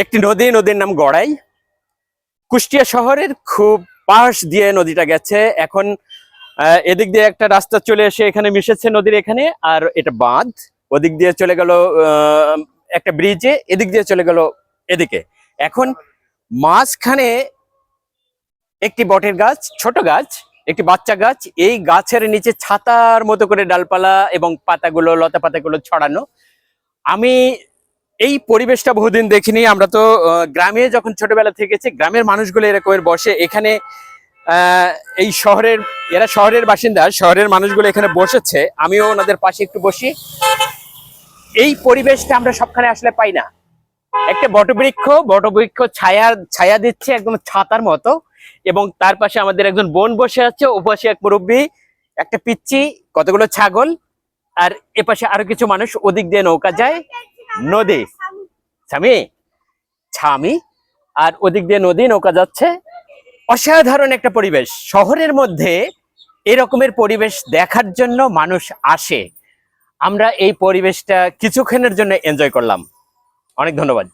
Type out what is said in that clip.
একটি নদীর নাম গড়াই। কুষ্টিয়া শহরের খুব পাশ দিয়ে নদীটা গেছে। এখন এদিক দিয়ে একটা রাস্তা চলে এসে এখানে মিশেছে নদীর এখানে, আর এটা বাঁধ। ওদিক দিয়ে চলে গেল একটা ব্রিজে, এদিক দিয়ে চলে গেল এদিকে। এখন মাঝখানে একটি বটের গাছ, ছোট গাছ, একটি বাচ্চা গাছ। এই গাছের নিচে ছাতার মতো করে ডালপালা এবং পাতাগুলো, লতা পাতাগুলো ছড়ানো। আমি এই পরিবেশটা বহুদিন দেখিনি। আমরা তো গ্রামে যখন ছোটবেলা থেকেছি, গ্রামের মানুষগুলো এরকমের বসে এখানে। এই এরা শহরের বাসিন্দা, শহরের মানুষগুলো এখানে বসেছে, আমিও ওনাদের পাশে একটু বসি। এই পরিবেশটা আমরা সবখানে আসলে পাই না। একটা বটবৃক্ষ ছায়া দিচ্ছে একদম ছাতার মতো, এবং তার পাশে আমাদের একজন বোন বসে আছে, ও পাশে এক মুরব্বী, একটা পিচ্চি, কতগুলো ছাগল, আর এ পাশে আরো কিছু মানুষ। ওদিক দিয়ে নৌকা যায়, নদী ছামি, আর ওদিক দিয়ে নদী, নৌকা যাচ্ছে। অসাধারণ একটা পরিবেশ। শহরের মধ্যে এরকমের পরিবেশ দেখার জন্য মানুষ আসে। আমরা এই পরিবেশটা কিছুক্ষণের জন্য এনজয় করলাম। অনেক ধন্যবাদ।